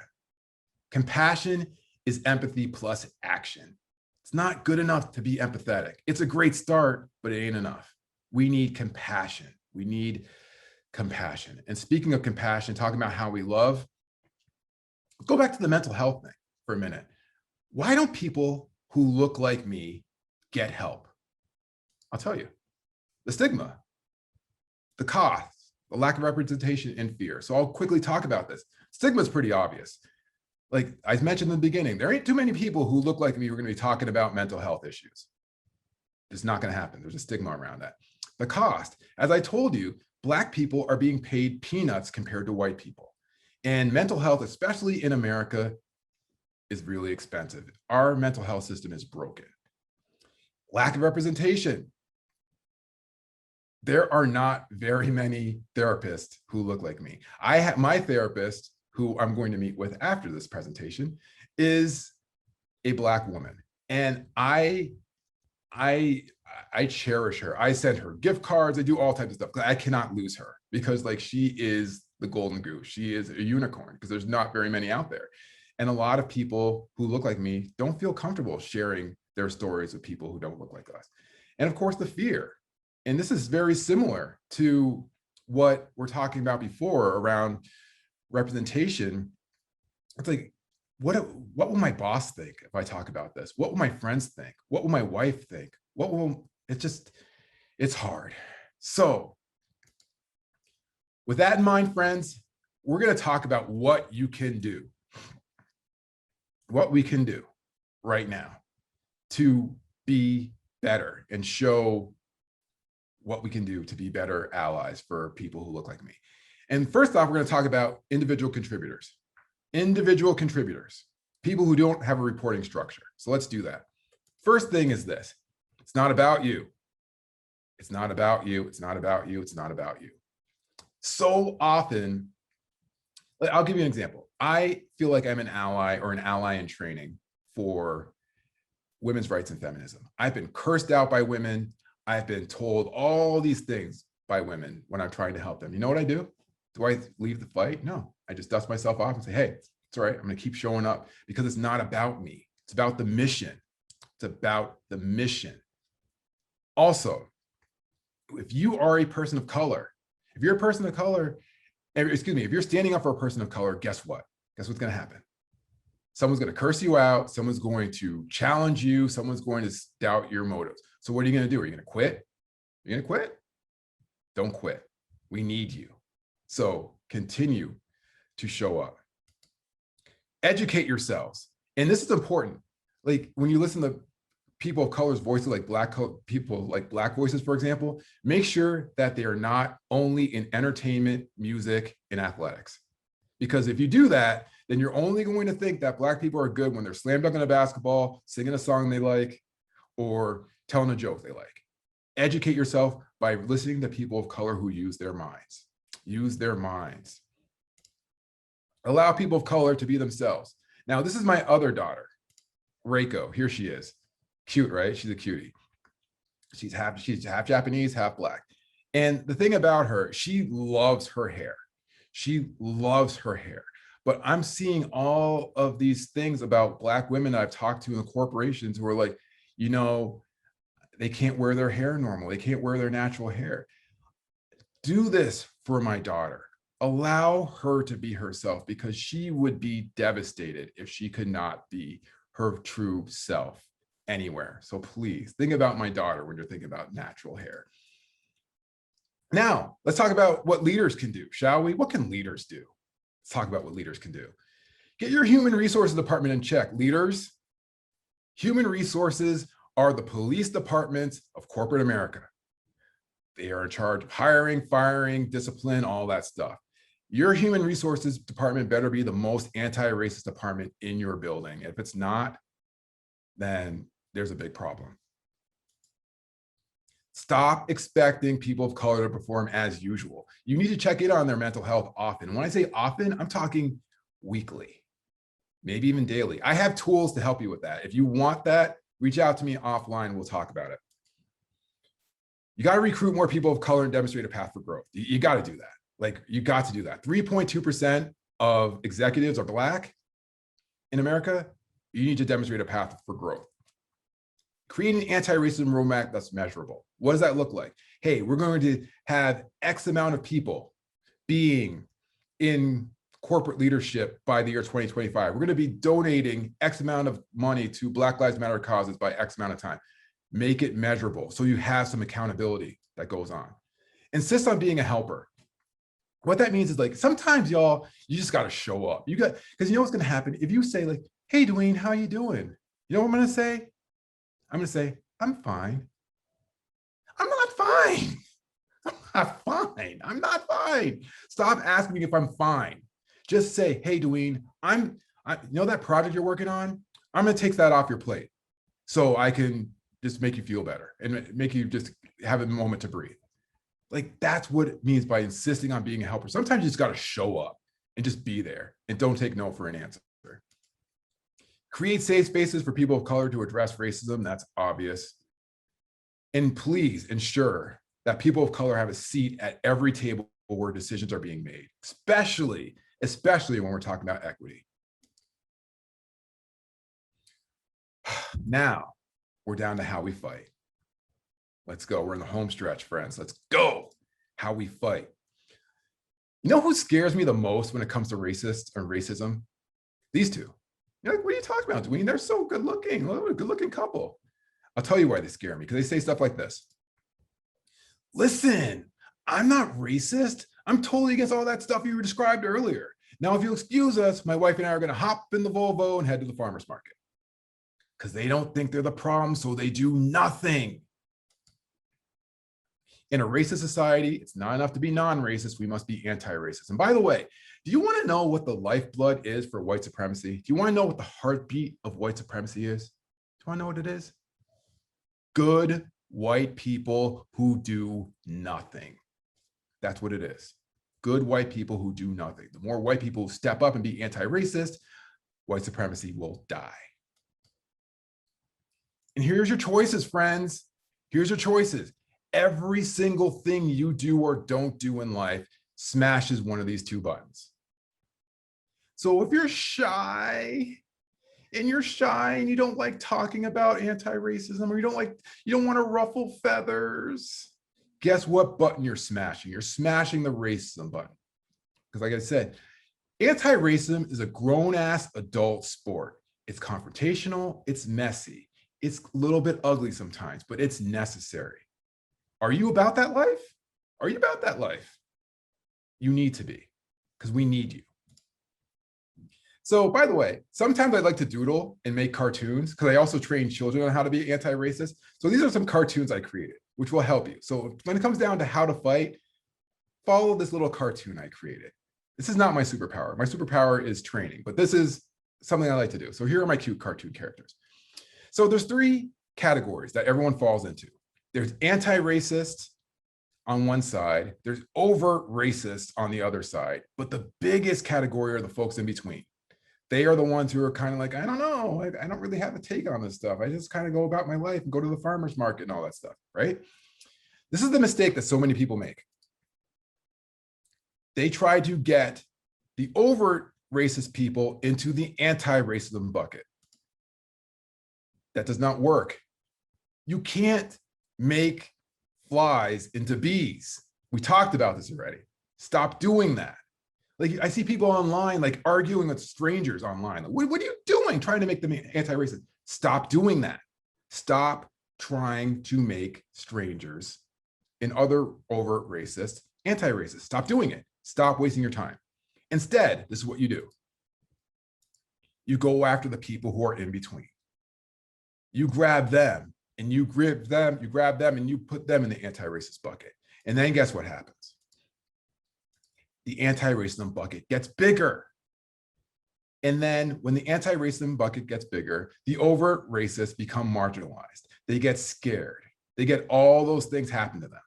[SPEAKER 2] Compassion is empathy plus action. It's not good enough to be empathetic. It's a great start, but it ain't enough. We need compassion. We need compassion. And speaking of compassion, talking about how we love, go back to the mental health thing for a minute. Why don't people who look like me get help? I'll tell you. The stigma, the cost, the lack of representation, and fear. So I'll quickly talk about this. Stigma is pretty obvious. Like I mentioned in the beginning, there ain't too many people who look like me who are going to be talking about mental health issues. It's not going to happen. There's a stigma around that. The cost, as I told you, Black people are being paid peanuts compared to white people. And mental health, especially in America, is really expensive. Our mental health system is broken. Lack of representation. There are not very many therapists who look like me. I have my therapist, who I'm going to meet with after this presentation, is a Black woman. And I cherish her. I send her gift cards. I do all types of stuff. I cannot lose her because like she is the golden goose. She is a unicorn because there's not very many out there. And a lot of people who look like me don't feel comfortable sharing their stories with people who don't look like us. And of course, the fear. And this is very similar to what we're talking about before around representation. It's like, what will my boss think if I talk about this? What will my friends think? What will my wife think? What will, it's hard. So with that in mind, friends, we're going to talk about what you can do, what we can do right now to be better and show what we can do to be better allies for people who look like me. And first off, we're going to talk about individual contributors, people who don't have a reporting structure. So let's do that. First thing is this. It's not about you. It's not about you. It's not about you. It's not about you. So often, I'll give you an example. I feel like I'm an ally or an ally in training for women's rights and feminism. I've been cursed out by women. I've been told all these things by women when I'm trying to help them. You know what I do? Do I leave the fight? No, I just dust myself off and say, hey, it's all right. I'm going to keep showing up because it's not about me. It's about the mission. It's about the mission. Also, if you are a person of color, if you're a person of color, excuse me, if you're standing up for a person of color, guess what? Guess what's going to happen? Someone's going to curse you out. Someone's going to challenge you. Someone's going to doubt your motives. So what are you going to do? Are you going to quit? You're going to quit? Don't quit. We need you. So continue to show up. Educate yourselves. And this is important. Like when you listen to people of color's voices, like people like Black voices, for example, make sure that they are not only in entertainment, music, and athletics. Because if you do that, then you're only going to think that Black people are good when they're slam dunking a basketball, singing a song they like, or telling a joke they like. Educate yourself by listening to people of color who use their minds. Use their minds. Allow people of color to be themselves. Now, this is my other daughter, Reiko. Here she is. Cute, right? She's a cutie. She's half Japanese, half Black. And the thing about her, she loves her hair. She loves her hair. But I'm seeing all of these things about Black women I've talked to in the corporations who are like, you know, they can't wear their hair normal. They can't wear their natural hair. Do this for my daughter. Allow her to be herself because she would be devastated if she could not be her true self anywhere. So please think about my daughter when you're thinking about natural hair. Now, let's talk about what leaders can do, shall we? What can leaders do? Let's talk about what leaders can do. Get your human resources department in check. Leaders, human resources are the police departments of corporate America. They are in charge of hiring, firing, discipline, all that stuff. Your human resources department better be the most anti-racist department in your building. If it's not, then there's a big problem. Stop expecting people of color to perform as usual. You need to check in on their mental health often. When I say often, I'm talking weekly, maybe even daily. I have tools to help you with that. If you want that, reach out to me offline. We'll talk about it. You got to recruit more people of color and demonstrate a path for growth. You got to do that. Like, you got to do that. 3.2% of executives are Black in America. You need to demonstrate a path for growth. Create an anti-racism roadmap that's measurable. What does that look like? Hey, we're going to have X amount of people being in corporate leadership by the year 2025. We're going to be donating X amount of money to Black Lives Matter causes by X amount of time. Make it measurable so you have some accountability that goes on. Insist on being a helper. What that means is, like, sometimes y'all, you just got to show up. You got, because you know what's going to happen if you say, like, hey, Doyin, how you doing? You know what I'm going to say? I'm going to say, I'm fine. I'm not fine. I'm not fine. I'm not fine. Stop asking me if I'm fine. Just say, hey, Doyin, you know that project you're working on? I'm going to take that off your plate so I can just make you feel better and make you just have a moment to breathe. Like, that's what it means by insisting on being a helper. Sometimes you just got to show up and just be there and don't take no for an answer. Create safe spaces for people of color to address racism. That's obvious. And please ensure that people of color have a seat at every table where decisions are being made, especially when we're talking about equity. Now we're down to how we fight. Let's go. We're in the home stretch, friends. Let's go. How we fight. You know who scares me the most when it comes to racist or racism? These two. You're like, what are you talking about, Doyin? They're so good looking. What a good looking couple. I'll tell you why they scare me, because they say stuff like this. Listen, I'm not racist. I'm totally against all that stuff you described earlier. Now, if you'll excuse us, my wife and I are going to hop in the Volvo and head to the farmer's market. Because they don't think they're the problem, so they do nothing. In a racist society, it's not enough to be non-racist. We must be anti-racist. And by the way, do you want to know what the lifeblood is for white supremacy? Do you want to know what the heartbeat of white supremacy is? Do you want to know what it is? Good white people who do nothing. That's what it is. Good white people who do nothing. The more white people who step up and be anti-racist, white supremacy will die. And here's your choices, friends. Here's your choices. Every single thing you do or don't do in life smashes one of these two buttons. So if you're shy and you don't like talking about anti-racism, or you don't want to ruffle feathers, guess what button you're smashing? You're smashing the racism button. Because like I said, anti-racism is a grown-ass adult sport. It's confrontational, it's messy, it's a little bit ugly sometimes, but it's necessary. Are you about that life? Are you about that life? You need to be, because we need you. So by the way, sometimes I like to doodle and make cartoons, because I also train children on how to be anti-racist. So these are some cartoons I created, which will help you. So when it comes down to how to fight, follow this little cartoon I created. This is not my superpower. My superpower is training, but this is something I like to do. So here are my cute cartoon characters. So there's three categories that everyone falls into. There's anti-racist on one side, there's overt racist on the other side, but the biggest category are the folks in between. They are the ones who are kind of like, I don't know, I don't really have a take on this stuff. I just kind of go about my life and go to the farmer's market and all that stuff, right? This is the mistake that so many people make. They try to get the overt racist people into the anti-racism bucket. That does not work. You can't make flies into bees. We talked about this already. Stop doing that. Like, I see people online like arguing with strangers online. Like, what are you doing trying to make them anti-racist? Stop doing that. Stop trying to make strangers and other overt racist anti-racist. Stop doing it. Stop wasting your time. Instead, this is what you do. You go after the people who are in between. You grab them and you grab them and you put them in the anti-racist bucket. And then guess what happens? The anti-racism bucket gets bigger. And then when the anti-racism bucket gets bigger, the overt racists become marginalized. They get scared. They get all those things happen to them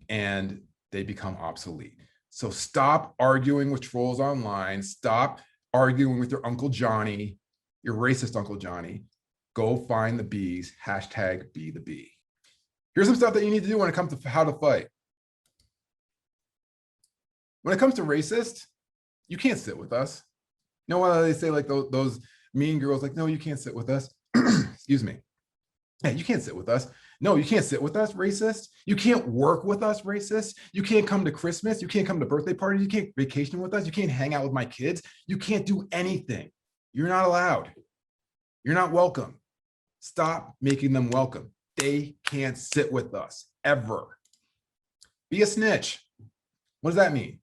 [SPEAKER 2] and they become obsolete. So stop arguing with trolls online. Stop arguing with your Uncle Johnny, your racist Uncle Johnny. Go find the bees, hashtag be the bee. Here's some stuff that you need to do when it comes to how to fight. When it comes to racist, you can't sit with us. You know what they say, like those mean girls, like, no, you can't sit with us. Excuse me. Hey, you can't sit with us. No, you can't sit with us, racist. You can't work with us, racist. You can't come to Christmas. You can't come to birthday parties. You can't vacation with us. You can't hang out with my kids. You can't do anything. You're not allowed. You're not welcome. Stop making them welcome. They can't sit with us, ever. Be a snitch. What does that mean?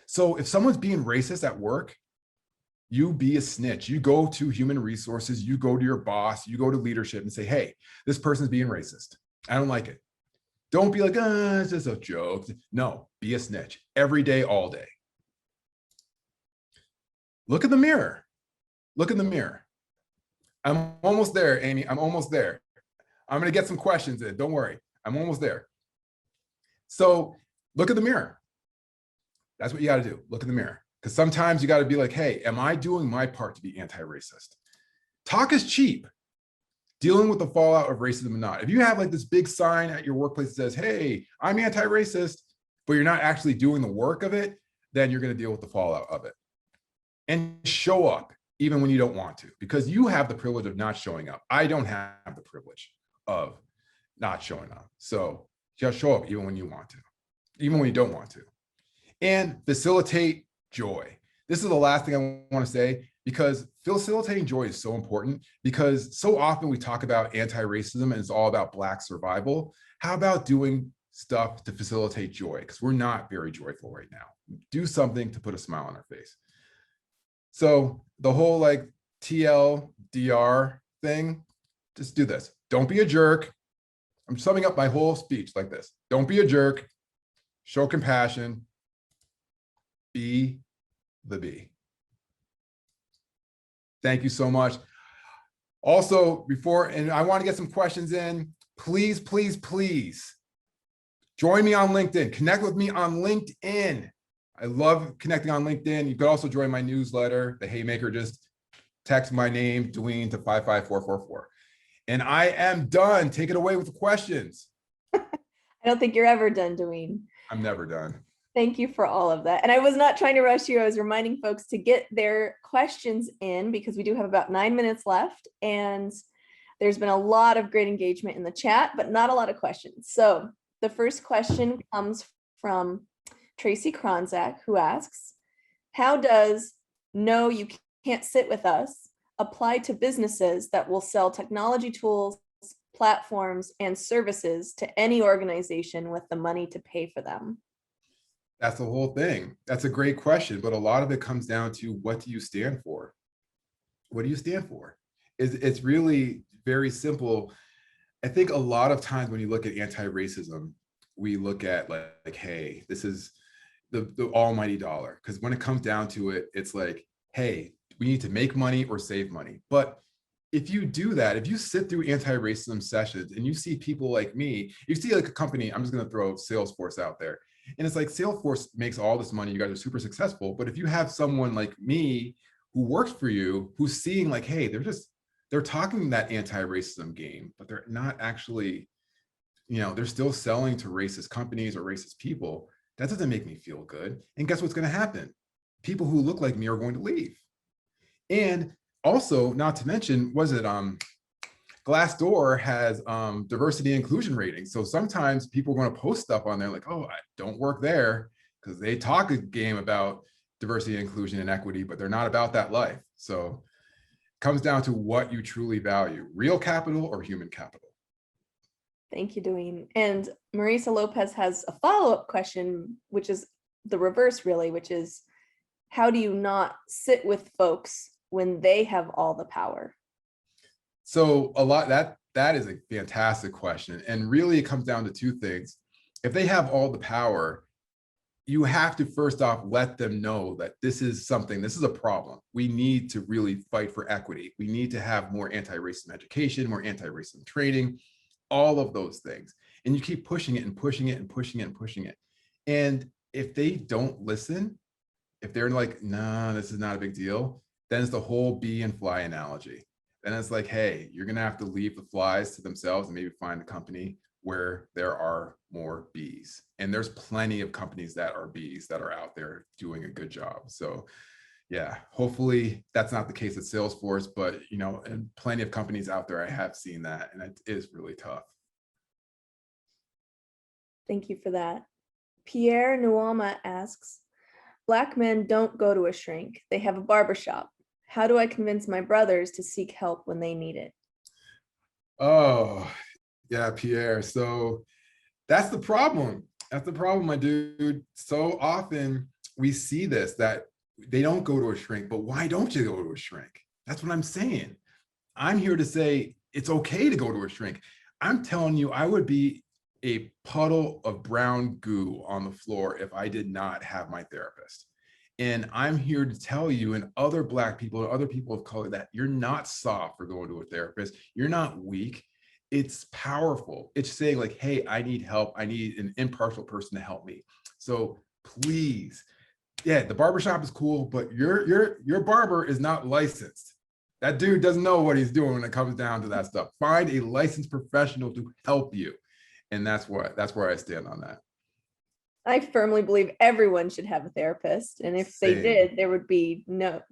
[SPEAKER 2] So if someone's being racist at work, you be a snitch. You go to human resources, you go to your boss, you go to leadership and say, hey, this person's being racist. I don't like it. Don't be like, it's just a joke. No, be a snitch every day, all day. Look in the mirror. Look in the mirror. I'm almost there, Amy. I'm almost there. I'm going to get some questions in. Don't worry. I'm almost there. So look at the mirror. That's what you got to do. Look in the mirror. Because sometimes you got to be like, hey, am I doing my part to be anti-racist? Talk is cheap. Dealing with the fallout of racism or not. If you have like this big sign at your workplace that says, hey, I'm anti-racist, but you're not actually doing the work of it, then you're going to deal with the fallout of it. And show up even when you don't want to, because you have the privilege of not showing up. I don't have the privilege of not showing up. So just show up even when you want to, even when you don't want to. And facilitate joy. This is the last thing I want to say, because facilitating joy is so important, because so often we talk about anti-racism and it's all about Black survival. How about doing stuff to facilitate joy? Because we're not very joyful right now. Do something to put a smile on our face. So the whole like TLDR thing, just do this. Don't be a jerk. I'm summing up my whole speech like this. Don't be a jerk. Show compassion. Be the bee. Thank you so much. Also, and I want to get some questions in, please, please, please join me on LinkedIn. Connect with me on LinkedIn. I love connecting on LinkedIn. You could also join my newsletter, The Haymaker. Just text my name, Doyin, to 55444. And I am done. Take it away with the questions.
[SPEAKER 1] I don't think you're ever done, Doyin.
[SPEAKER 2] I'm never done.
[SPEAKER 1] Thank you for all of that. And I was not trying to rush you. I was reminding folks to get their questions in, because we do have about 9 minutes left. And there's been a lot of great engagement in the chat, but not a lot of questions. So the first question comes from Tracy Kronzak, who asks, how does "no, you can't sit with us" apply to businesses that will sell technology tools, platforms, and services to any organization with the money to pay for them?
[SPEAKER 2] That's the whole thing. That's a great question, but a lot of it comes down to, what do you stand for? What do you stand for? It's really very simple. I think a lot of times when you look at anti-racism, we look at like, hey, this is the almighty dollar. Because when it comes down to it, it's like, hey, we need to make money or save money. But if you do that, if you sit through anti-racism sessions and you see people like me, you see like a company, I'm just going to throw Salesforce out there. And it's like, Salesforce makes all this money. You guys are super successful. But if you have someone like me who works for you, who's seeing like, hey, they're talking that anti-racism game, but they're not actually, they're still selling to racist companies or racist people. That doesn't make me feel good. And guess what's going to happen? People who look like me are going to leave. And also, not to mention, Glassdoor has diversity and inclusion ratings. So sometimes people are going to post stuff on there like, oh, I don't work there, because they talk a game about diversity, inclusion, and equity, but they're not about that life. So it comes down to what you truly value, real capital or human capital.
[SPEAKER 1] Thank you, Doyin. And Marisa Lopez has a follow-up question, which is the reverse, really, which is, how do you not sit with folks when they have all the power?
[SPEAKER 2] So that is a fantastic question. And really it comes down to two things. If they have all the power, you have to first off let them know that this is a problem. We need to really fight for equity. We need to have more anti-racism education, more anti-racism training, all of those things. And you keep pushing it and pushing it and pushing it and pushing it. And if they don't listen, if they're like, nah, this is not a big deal, then it's the whole bee and fly analogy. Then it's like, hey, you're going to have to leave the flies to themselves and maybe find a company where there are more bees. And there's plenty of companies that are bees that are out there doing a good job. So yeah, hopefully that's not the case at Salesforce, but and plenty of companies out there, I have seen that, and it is really tough.
[SPEAKER 1] Thank you for that. Pierre Nuama asks, Black men don't go to a shrink. They have a barbershop. How do I convince my brothers to seek help when they need it?
[SPEAKER 2] Oh, yeah, Pierre. So that's the problem. That's the problem, my dude. So often we see this, that they don't go to a shrink, but why don't you go to a shrink? That's what I'm saying. I'm here to say it's okay to go to a shrink. I'm telling you, I would be a puddle of brown goo on the floor if I did not have my therapist. And I'm here to tell you, and other Black people and other people of color, that you're not soft for going to a therapist. You're not weak. It's powerful. It's saying like, hey, I need help. I need an impartial person to help me. So please, yeah, the barbershop is cool, but your barber is not licensed. That dude doesn't know what he's doing when it comes down to that stuff. Find a licensed professional to help you. And that's where I stand on that.
[SPEAKER 1] I firmly believe everyone should have a therapist. And if they did, there would be no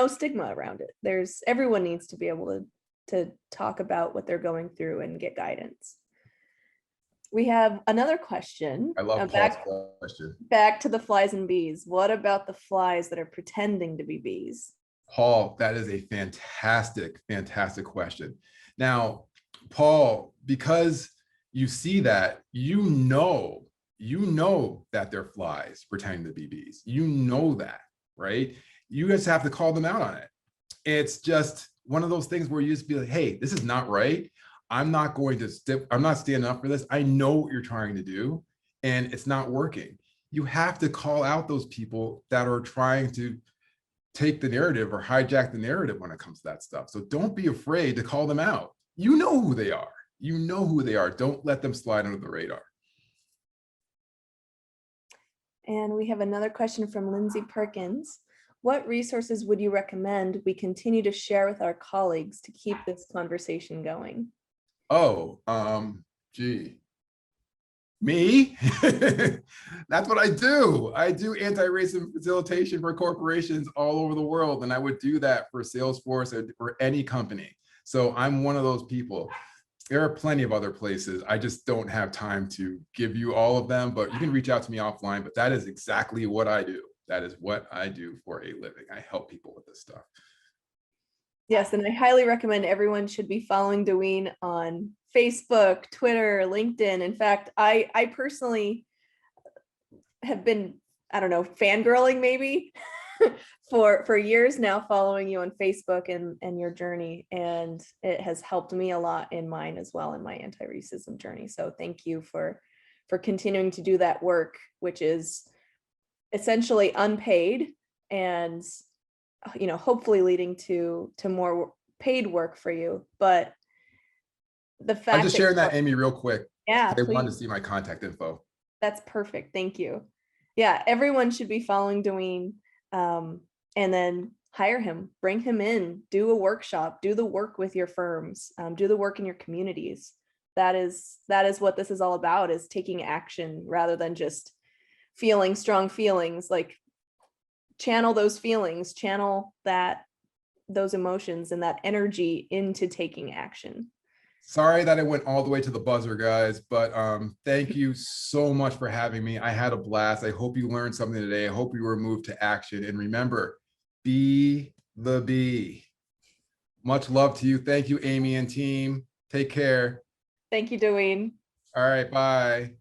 [SPEAKER 1] stigma around it. Everyone needs to be able to talk about what they're going through and get guidance. We have another question.
[SPEAKER 2] I love Paul's question.
[SPEAKER 1] Back to the flies and bees. What about the flies that are pretending to be bees?
[SPEAKER 2] Paul, that is a fantastic, fantastic question. Now, Paul, because you see that, you know that they're flies pretending to be bees. You know that, right? You just have to call them out on it. It's just one of those things where you just be like, hey, this is not right. I'm not standing up for this. I know what you're trying to do, and it's not working. You have to call out those people that are trying to take the narrative or hijack the narrative when it comes to that stuff. So don't be afraid to call them out. You know who they are. You know who they are. Don't let them slide under the radar.
[SPEAKER 1] And we have another question from Lindsay Perkins. What resources would you recommend we continue to share with our colleagues to keep this conversation going?
[SPEAKER 2] Oh, gee. Me? That's what I do. I do anti-racism facilitation for corporations all over the world, and I would do that for Salesforce or any company. So I'm one of those people. There are plenty of other places. I just don't have time to give you all of them, but you can reach out to me offline. But that is exactly what I do. That is what I do for a living. I help people with this stuff.
[SPEAKER 1] Yes, and I highly recommend everyone should be following Doyin on Facebook, Twitter, LinkedIn. In fact, I personally have been, I don't know, fangirling maybe for years now, following you on Facebook and your journey. And it has helped me a lot in mine as well, in my anti-racism journey. So thank you for continuing to do that work, which is essentially unpaid and, you know, hopefully leading to more paid work for you. But the fact
[SPEAKER 2] I'm just sharing that, Amy, real quick.
[SPEAKER 1] Yeah,
[SPEAKER 2] they wanted to see my contact info.
[SPEAKER 1] That's perfect. Thank you. Yeah, everyone should be following Doyin, and then hire him, bring him in, do a workshop, do the work with your firms, do the work in your communities. That is what this is all about, is taking action rather than just feeling strong feelings. Like, channel those feelings, channel those emotions and that energy into taking action.
[SPEAKER 2] Sorry that it went all the way to the buzzer, guys, but thank you so much for having me. I had a blast. I hope you learned something today. I hope you were moved to action. And remember, be the bee. Much love to you. Thank you, Amy and team. Take care.
[SPEAKER 1] Thank you, Doyin.
[SPEAKER 2] All right, bye.